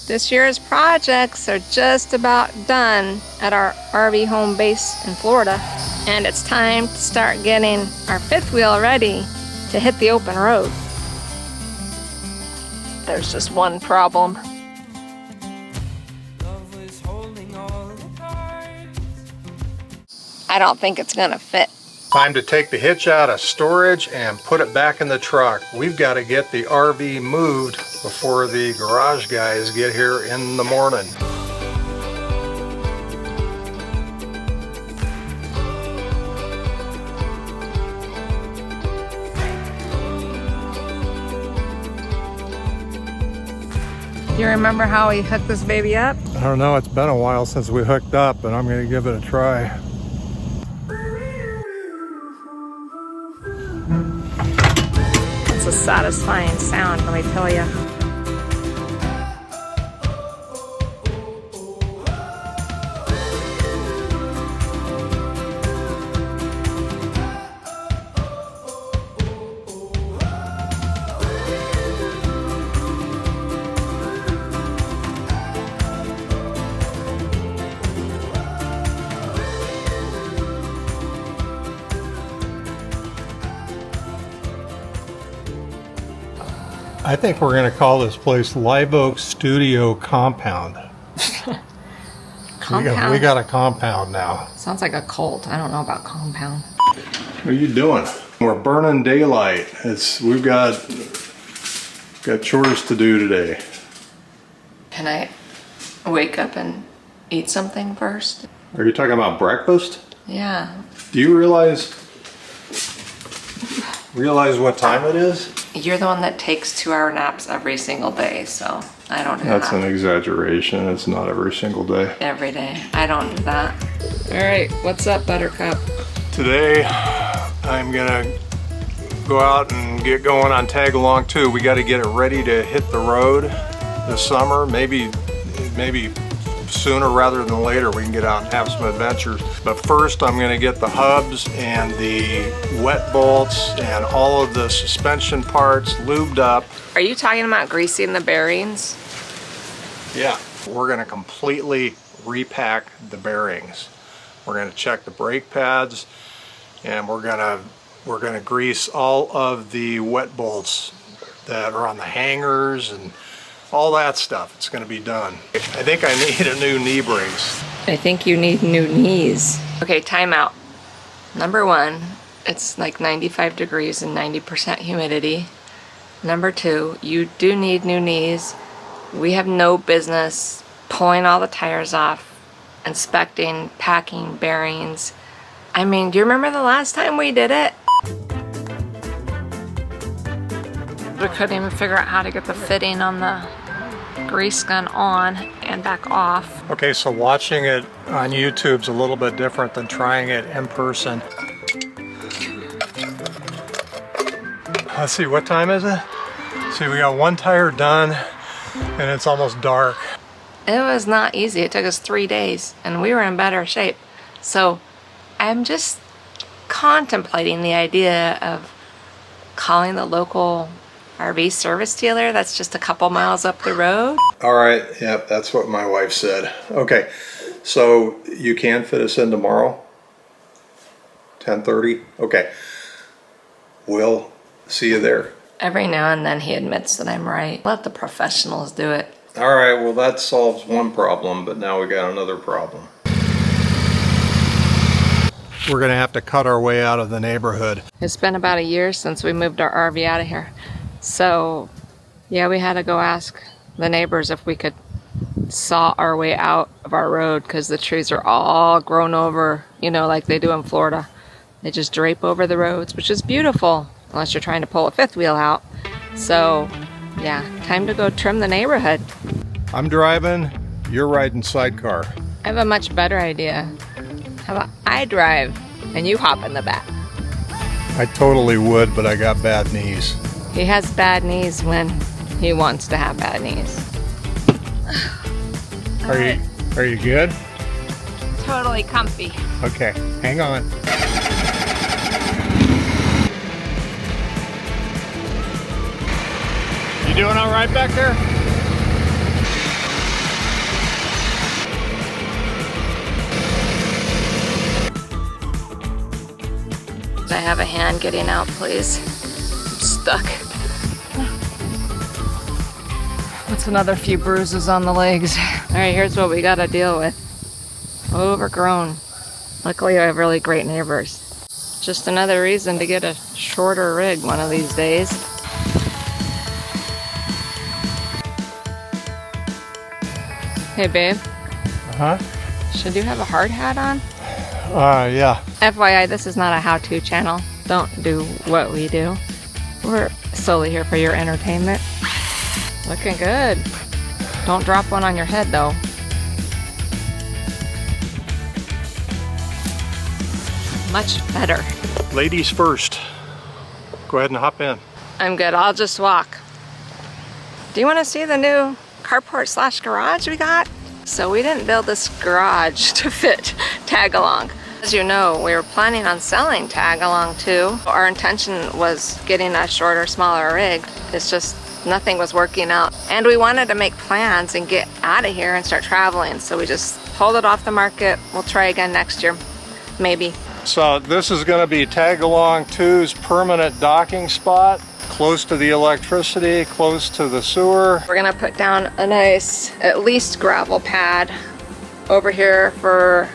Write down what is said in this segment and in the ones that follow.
This year's projects are just about done at our RV home base in Florida, and it's time to start getting our fifth wheel ready to hit the open road. There's just one problem. I don't think it's gonna fit. Time to take the hitch out of storage and put it back in the truck. We've got to get the RV moved before the garage guys get here in the morning. You remember how we hooked this baby up? I don't know, it's been a while since we hooked up, but I'm going to give it a try. It's a satisfying sound, let me tell you. I think we're going to call this place Live Oak Studio Compound. Compound? We got a compound now. Sounds like a cult. I don't know about compound. What are you doing? We're burning daylight. We've got chores to do today. Can I wake up and eat something first? Are you talking about breakfast? Yeah. Do you realize what time it is? You're the one that takes 2-hour naps every single day, so I don't do that. That's an exaggeration. It's not every single day. Every day. I don't do that. All right, what's up, Buttercup? Today, I'm gonna go out and get going on tag along too. We got to get it ready to hit the road this summer. Maybe sooner rather than later we can get out and have some adventures. But first I'm going to get the hubs and the wet bolts and all of the suspension parts lubed up. Are you talking about greasing the bearings? Yeah. We're going to completely repack the bearings. We're going to check the brake pads, and we're going to grease all of the wet bolts that are on the hangers and all that stuff. It's going to be done. I think I need a new knee brace. I think you need new knees. Okay, time out. Number one, it's like 95 degrees and 90% humidity. Number two, you do need new knees. We have no business pulling all the tires off, inspecting, packing bearings. I mean, do you remember the last time we did it? We couldn't even figure out how to get the fitting on the grease gun on and back off. Okay, so watching it on YouTube's a little bit different than trying it in person. Let's see, what time is it? See, we got one tire done and it's almost dark. It was not easy. It took us 3 days and we were in better shape. So I'm just contemplating the idea of calling the local RV service dealer that's just a couple miles up the road. All right, yep, that's what my wife said. Okay, so you can fit us in tomorrow? 10:30? Okay. We'll see you there. Every now and then he admits that I'm right. Let the professionals do it. All right, well that solves one problem, but now we got another problem. We're gonna have to cut our way out of the neighborhood. It's been about a year since we moved our RV out of here. So, yeah, we had to go ask the neighbors if we could saw our way out of our road because the trees are all grown over, you know, like they do in Florida. They just drape over the roads, which is beautiful, unless you're trying to pull a fifth wheel out. So, yeah, time to go trim the neighborhood. I'm driving, you're riding sidecar. I have a much better idea. How about I drive and you hop in the back? I totally would, but I got bad knees. He has bad knees when he wants to have bad knees. Are you good? Totally comfy. Okay, hang on. You doing all right back there? have a hand getting out, please? I'm stuck. What's another few bruises on the legs? All right, here's what we gotta deal with. Overgrown. Luckily, I have really great neighbors. Just another reason to get a shorter rig one of these days. Hey, babe. Uh-huh. Should you have a hard hat on? Yeah. FYI, this is not a how-to channel. Don't do what we do. We're solely here for your entertainment. Looking good. Don't drop one on your head, though. Much better. Ladies first. Go ahead and hop in. I'm good. I'll just walk. Do you want to see the new carport / garage we got? So we didn't build this garage to fit tag along. As you know, we were planning on selling tag along too. Our intention was getting a shorter, smaller rig. It's just nothing was working out. And we wanted to make plans and get out of here and start traveling. So we just pulled it off the market. We'll try again next year, maybe. So this is going to be Tag Along 2's permanent docking spot. Close to the electricity, close to the sewer. We're gonna put down a nice, at least gravel pad over here for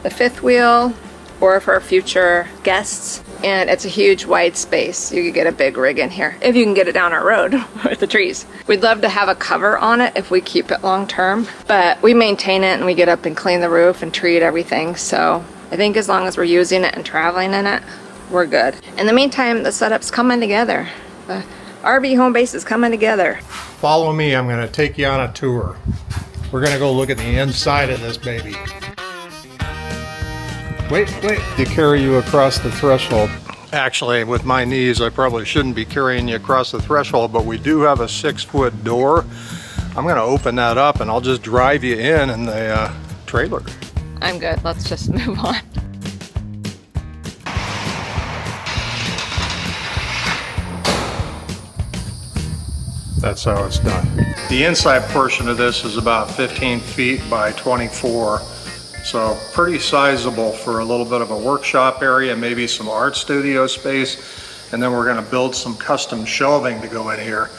the fifth wheel or for future guests. And it's a huge wide space. You could get a big rig in here if you can get it down our road with the trees. We'd love to have a cover on it if we keep it long term, but we maintain it and we get up and clean the roof and treat everything. So I think as long as we're using it and traveling in it, we're good. In the meantime, the setup's coming together. The RV home base is coming together. Follow me, I'm going to take you on a tour. We're going to go look at the inside of this baby. Wait. To carry you across the threshold. Actually, with my knees, I probably shouldn't be carrying you across the threshold, but we do have a 6-foot door. I'm going to open that up and I'll just drive you in the trailer. I'm good. Let's just move on. That's how it's done. The inside portion of this is about 15 feet by 24. So pretty sizable for a little bit of a workshop area, maybe some art studio space. And then we're gonna build some custom shelving to go in here.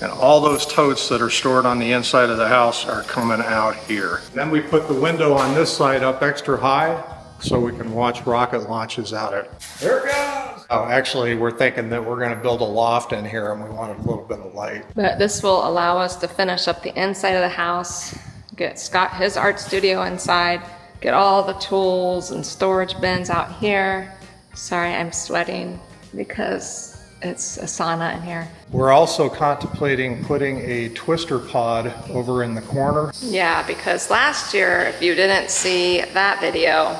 And all those totes that are stored on the inside of the house are coming out here. Then we put the window on this side up extra high so we can watch rocket launches out it. There it goes! Oh, actually, we're thinking that we're gonna build a loft in here and we wanted a little bit of light. But this will allow us to finish up the inside of the house, get Scott his art studio inside, get all the tools and storage bins out here. Sorry, I'm sweating because it's a sauna in here. We're also contemplating putting a twister pod over in the corner. Yeah, because last year, if you didn't see that video,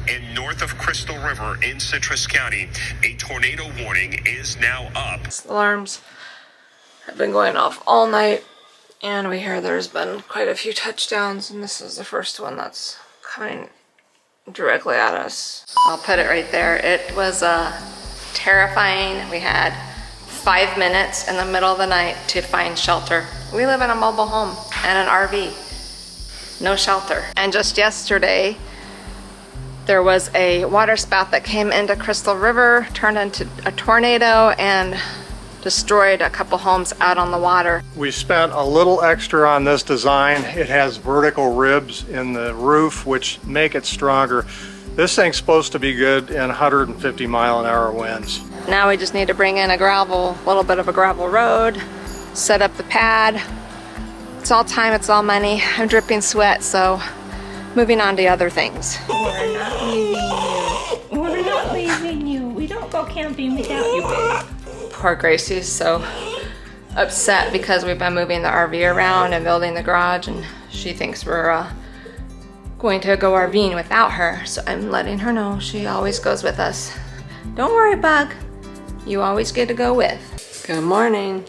and north of Crystal River in Citrus County, a tornado warning is now up. Alarms have been going off all night, and we hear there's been quite a few touchdowns, and this is the first one that's coming directly at us. I'll put it right there. It was terrifying. We had 5 minutes in the middle of the night to find shelter. We live in a mobile home and an RV. No shelter. And just yesterday, there was a water spout that came into Crystal River, turned into a tornado, and destroyed a couple homes out on the water. We spent a little extra on this design. It has vertical ribs in the roof, which make it stronger. This thing's supposed to be good in 150 mile-an-hour winds. Now we just need to bring in a little bit of a gravel road, set up the pad. It's all time, it's all money. I'm dripping sweat, so moving on to other things. We're not leaving you. We're not leaving you. We don't go camping without you, babe. Poor Gracie is so upset because we've been moving the RV around and building the garage, and she thinks we're going to go RVing without her. So I'm letting her know she always goes with us. Don't worry, Bug. You always get to go with. Good morning.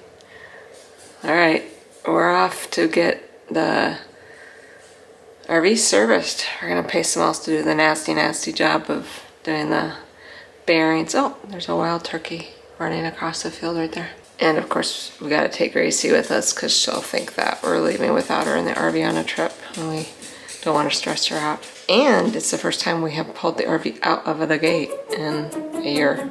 All right, we're off to get the RV serviced. We're gonna pay someone else to do the nasty job of doing the bearings. Oh, there's a wild turkey running across the field right there. And of course, we gotta take Gracie with us because she'll think that we're leaving without her in the RV on a trip when we Don't want to stress her out. And it's the first time we have pulled the RV out of the gate in a year.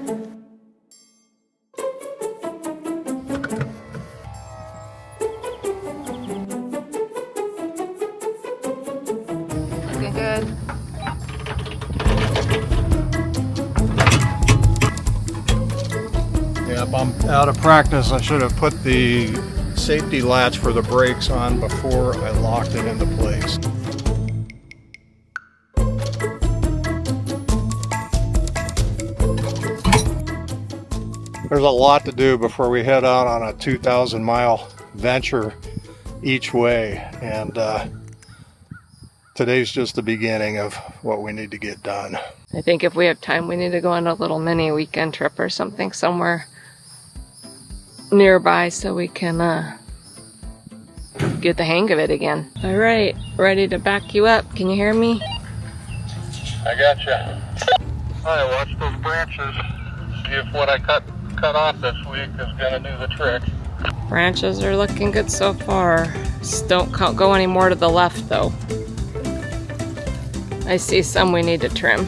Looking good. Yep, I'm out of practice. I should have put the safety latch for the brakes on before I locked it into place. There's a lot to do before we head out on a 2,000-mile venture each way, and today's just the beginning of what we need to get done. I think if we have time, we need to go on a little mini weekend trip or something somewhere nearby so we can get the hang of it again. All right, ready to back you up. Can you hear me? I gotcha. All right, watch those branches. See if what I cut off this week is gonna do the trick. Branches are looking good so far. Just don't go any more to the left though. I see some we need to trim.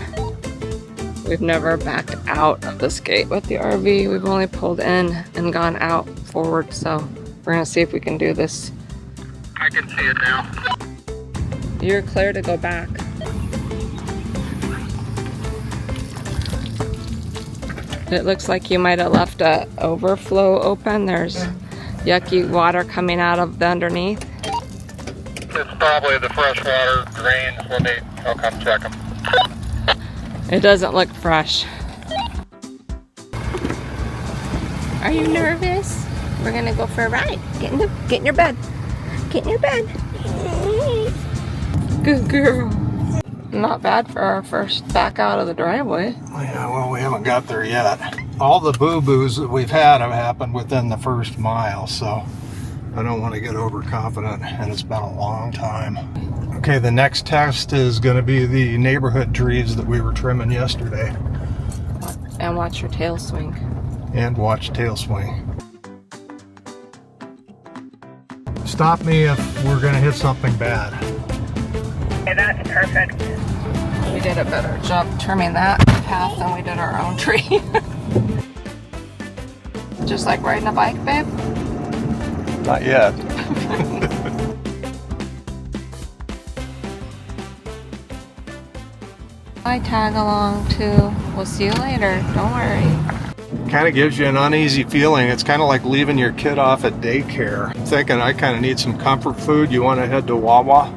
We've never backed out of this gate with the RV. We've only pulled in and gone out forward, so we're gonna see if we can do this. I can see it now. You're clear to go back. It looks like you might have left an overflow open. There's yucky water coming out of the underneath. It's probably the freshwater drains. I'll come check them. It doesn't look fresh. Are you nervous? We're gonna go for a ride. Get in your bed. Get in your bed. Good girl. Not bad for our first back out of the driveway. Yeah, well, we haven't got there yet. All the boo-boos that we've had have happened within the first mile, so I don't want to get overconfident, and it's been a long time. Okay, the next test is going to be the neighborhood trees that we were trimming yesterday. And watch your tail swing. And watch tail swing. Stop me if we're going to hit something bad. Okay, that's perfect. We did a better job trimming that path than we did our own tree. Just like riding a bike, babe? Not yet. I tag along too. We'll see you later. Don't worry. Kind of gives you an uneasy feeling. It's kind of like leaving your kid off at daycare. Thinking I kind of need some comfort food. You want to head to Wawa?